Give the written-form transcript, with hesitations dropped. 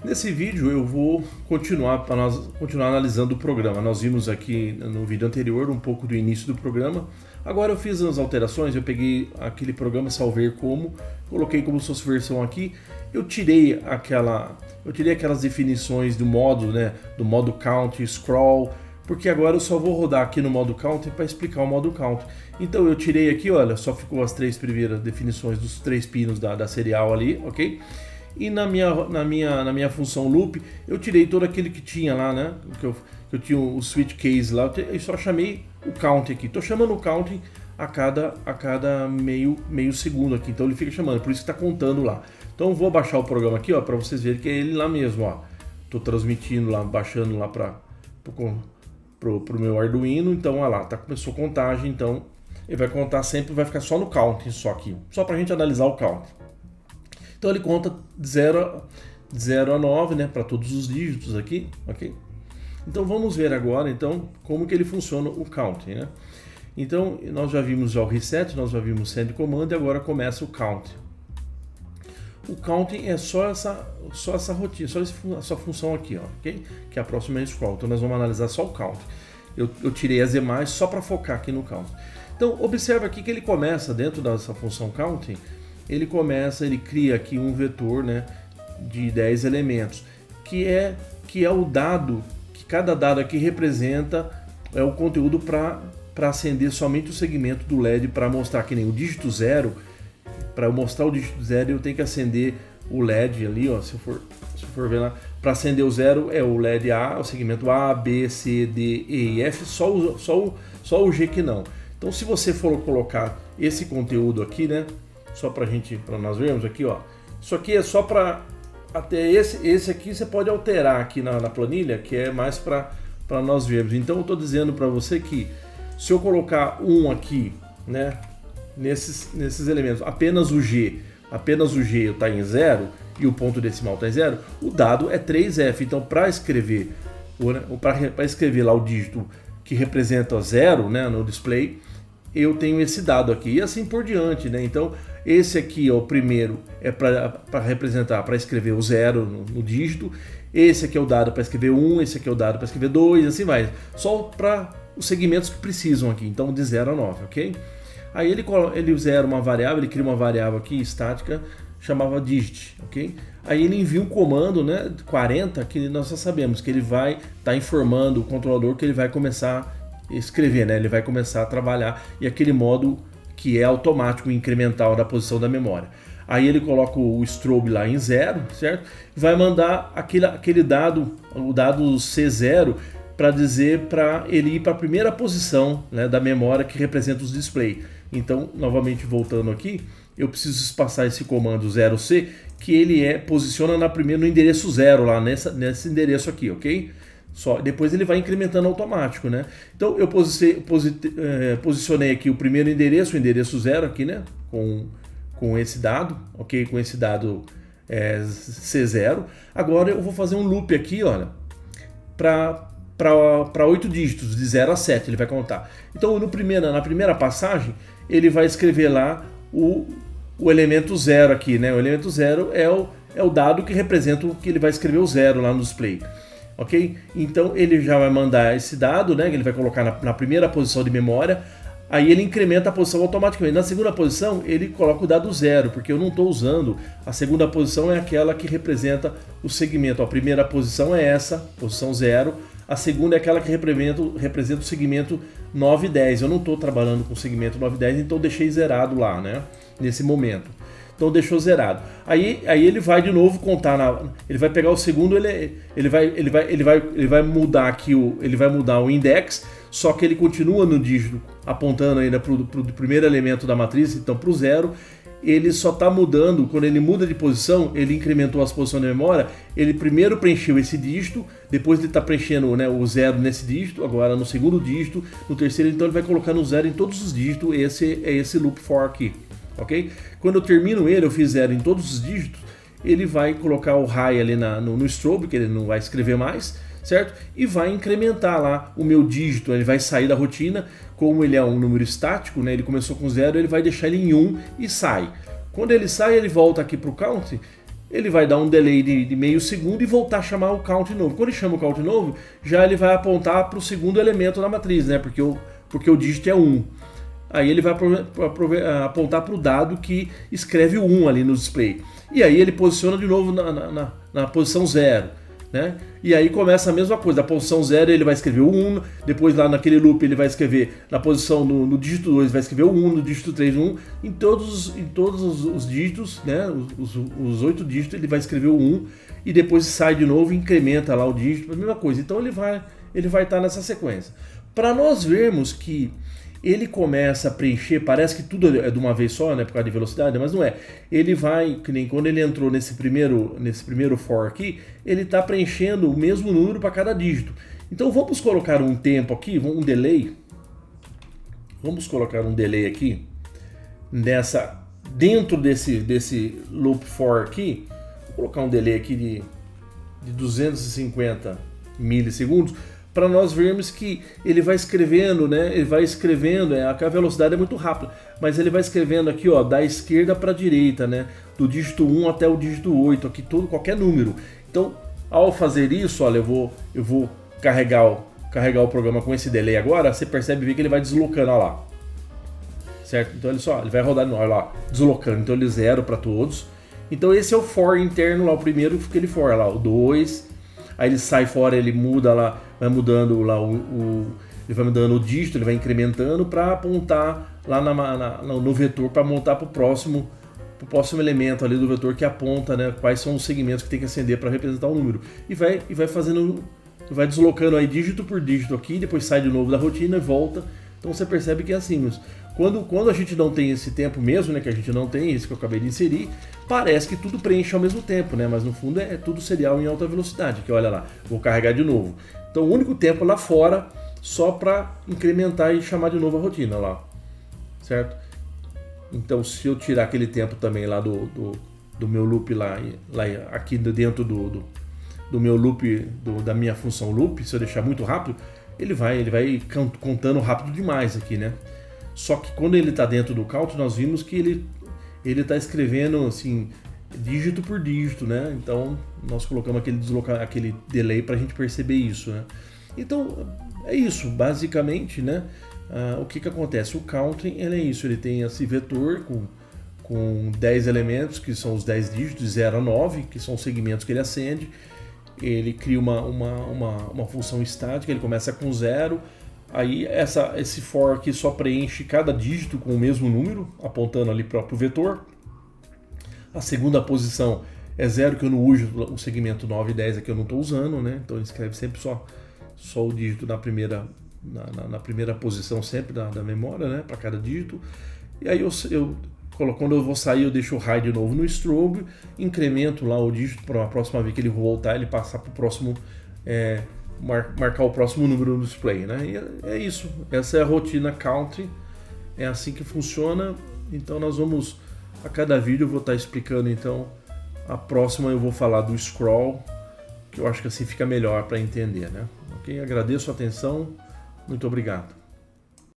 Nesse vídeo eu vou continuar analisando o programa. Nós vimos aqui no vídeo anterior um pouco do início do programa. Agora eu fiz as alterações, eu peguei aquele programa, salvei como, coloquei como se fosse versão aqui. Eu tirei aquelas definições do modo, né, do modo count, scroll, porque agora eu só vou rodar aqui no modo count para explicar o modo count. Então eu tirei aqui, olha, só ficou as três primeiras definições dos três pinos da serial ali, ok? E na minha função loop, eu tirei todo aquele que tinha lá, né? Que eu tinha o switch case lá, eu só chamei o count aqui. Estou chamando o count a cada meio segundo aqui, então ele fica chamando, por isso que está contando lá. Então eu vou baixar o programa aqui, ó, para vocês verem que é ele lá mesmo, ó. Estou transmitindo lá, baixando lá pro meu Arduino, então olha lá, começou a contagem, então ele vai contar sempre, vai ficar só no count, só aqui, só para a gente analisar o count. Então ele conta de 0 a 9, né, para todos os dígitos aqui, ok? Então vamos ver agora então como que ele funciona o count, né? Então nós já vimos o reset, nós já vimos o send command e agora começa o count. O counting é só essa rotina, só essa função aqui, ó, ok? Que é a próxima scroll. Então nós vamos analisar só o count. Eu tirei as demais só para focar aqui no count. Então observa aqui que ele começa dentro dessa função counting. Ele cria aqui um vetor, né, de 10 elementos, que é o dado, que cada dado aqui representa o conteúdo para acender somente o segmento do LED, para mostrar que nem o dígito 0. Para eu mostrar o dígito 0 eu tenho que acender o LED ali, ó, se eu for ver lá, para acender o 0 é o LED A, o segmento A, B, C, D, E e F, só o G que não. Então se você for colocar esse conteúdo aqui, né, só para nós vermos aqui, ó. Isso aqui é só para até esse aqui você pode alterar aqui na planilha, que é mais para nós vermos. Então eu estou dizendo para você que se eu colocar um aqui, né, nesses elementos, apenas o G está em 0 e o ponto decimal está em 0, o dado é 3F. Então para escrever lá o dígito que representa 0, né, no display, eu tenho esse dado aqui e assim por diante, né? Então esse aqui, ó, o primeiro é para representar, para escrever o 0 no dígito. Esse aqui é o dado para escrever 1, esse aqui é o dado para escrever 2, assim vai. Só para os segmentos que precisam aqui, então de 0 a 9, ok? Aí ele zera uma variável, ele cria uma variável aqui estática, chamava digit, ok? Aí ele envia um comando, né, 40, que nós já sabemos que ele vai estar informando o controlador que ele vai começar a escrever, né? Ele vai começar a trabalhar e aquele modo que é automático incremental da posição da memória. Aí ele coloca o strobe lá em 0, certo? Vai mandar aquele dado, o dado C0, para dizer para ele ir para a primeira posição, né, da memória que representa os display. Então, novamente voltando aqui, eu preciso espaçar esse comando 0C, que ele posiciona no endereço 0 lá, nesse endereço aqui, ok? Depois ele vai incrementando automático, né? Então eu posicionei aqui o primeiro endereço, o endereço 0 aqui, né? Com esse dado, ok? Com esse dado C0. Agora eu vou fazer um loop aqui, olha, para 8 dígitos, de 0 a 7 ele vai contar. Então na primeira passagem ele vai escrever lá o elemento 0 aqui, né? O elemento 0 é o dado que representa o que ele vai escrever o 0 lá no display. Ok? Então ele já vai mandar esse dado, né, que ele vai colocar na primeira posição de memória, aí ele incrementa a posição automaticamente. Na segunda posição ele coloca o dado 0, porque eu não estou usando. A segunda posição é aquela que representa o segmento. A primeira posição é essa, posição 0. A segunda é aquela que representa o segmento 9 e 10. Eu não estou trabalhando com o segmento 9 e 10, então deixei zerado lá, né, nesse momento. Então deixou zerado. Aí ele vai de novo contar, ele vai pegar o segundo, ele vai mudar aqui ele vai mudar o index, só que ele continua no dígito apontando ainda para o primeiro elemento da matriz, então para o 0. Ele só está mudando, quando ele muda de posição, ele incrementou as posições da memória, ele primeiro preencheu esse dígito, depois ele está preenchendo, né, o 0 nesse dígito, agora no segundo dígito, no terceiro, então ele vai colocar no 0 em todos os dígitos. Esse loop for aqui, ok? Quando eu termino eu fiz 0 em todos os dígitos, ele vai colocar o high ali no strobe, que ele não vai escrever mais, certo? E vai incrementar lá o meu dígito, ele vai sair da rotina, como ele é um número estático, né? Ele começou com 0, ele vai deixar ele em 1 e sai. Quando ele sai, ele volta aqui para o count, ele vai dar um delay de meio segundo e voltar a chamar o count de novo. Quando ele chama o count de novo, já ele vai apontar para o segundo elemento da matriz, né? Porque o dígito é 1. Aí ele vai apontar para o dado que escreve o 1 ali no display. E aí ele posiciona de novo na posição 0. Né? E aí começa a mesma coisa, da posição 0 ele vai escrever o 1, depois lá naquele loop ele vai escrever na posição no dígito 2 vai escrever o 1, no dígito 3 o 1, em todos os dígitos, né? os 8 dígitos ele vai escrever o 1 e depois sai de novo e incrementa lá o dígito, a mesma coisa. Então ele vai estar nessa sequência. Para nós vermos que ele começa a preencher, parece que tudo é de uma vez só, né, por causa de velocidade, mas não é. Ele vai, que nem quando ele entrou nesse primeiro for aqui, ele está preenchendo o mesmo número para cada dígito. Então vamos colocar um tempo aqui, um delay. Vamos colocar um delay aqui, dentro desse loop for aqui, vou colocar um delay aqui de 250 milissegundos, para nós vermos que ele vai escrevendo, né? Ele vai escrevendo, a velocidade é muito rápida, mas ele vai escrevendo aqui, ó, da esquerda para a direita, né? Do dígito 1 até o dígito 8, aqui qualquer número. Então, ao fazer isso, olha, eu vou carregar o programa com esse delay agora, você percebe que ele vai deslocando, ó lá. Certo? Então ele vai rodar, olha lá, deslocando. Então ele zero para todos. Então esse é o for interno lá, o primeiro que ele for lá, o 2. Aí ele sai fora, ele muda lá, vai mudando lá ele vai mudando o dígito, ele vai incrementando para apontar lá no vetor, para montar para o próximo elemento ali do vetor que aponta, né, quais são os segmentos que tem que acender para representar o número. E vai fazendo, vai deslocando aí dígito por dígito aqui, depois sai de novo da rotina e volta. Então você percebe que é assim mesmo. Quando a gente não tem esse tempo mesmo, né, que a gente não tem, isso que eu acabei de inserir, parece que tudo preenche ao mesmo tempo, né, mas no fundo é tudo serial em alta velocidade, que olha lá, vou carregar de novo. Então o único tempo lá fora só para incrementar e chamar de novo a rotina lá, certo? Então se eu tirar aquele tempo também lá do meu loop lá aqui dentro do meu loop, da minha função loop, se eu deixar muito rápido, ele vai contando rápido demais aqui, né? Só que quando ele está dentro do count, nós vimos que ele está escrevendo assim, dígito por dígito, né? Então nós colocamos aquele delay para a gente perceber isso, né? Então é isso, basicamente, né? O que acontece? O counting é isso, ele tem esse vetor com 10 elementos, que são os 10 dígitos, de 0 a 9, que são os segmentos que ele acende. Ele cria uma função estática, ele começa com 0. Aí esse for aqui só preenche cada dígito com o mesmo número, apontando ali para o vetor. A segunda posição é 0, que eu não uso o segmento 9 e 10 aqui eu não estou usando, né? Então ele escreve sempre só o dígito na primeira posição sempre da memória, né? Para cada dígito. E aí quando eu vou sair, eu deixo o high de novo no strobe, incremento lá o dígito para a próxima vez que ele voltar, ele passar para o próximo, marcar o próximo número no display, né? E é isso, essa é a rotina count, é assim que funciona. Então nós vamos, a cada vídeo eu vou estar explicando, então a próxima eu vou falar do scroll, que eu acho que assim fica melhor para entender, né? Ok? Agradeço a atenção, muito obrigado.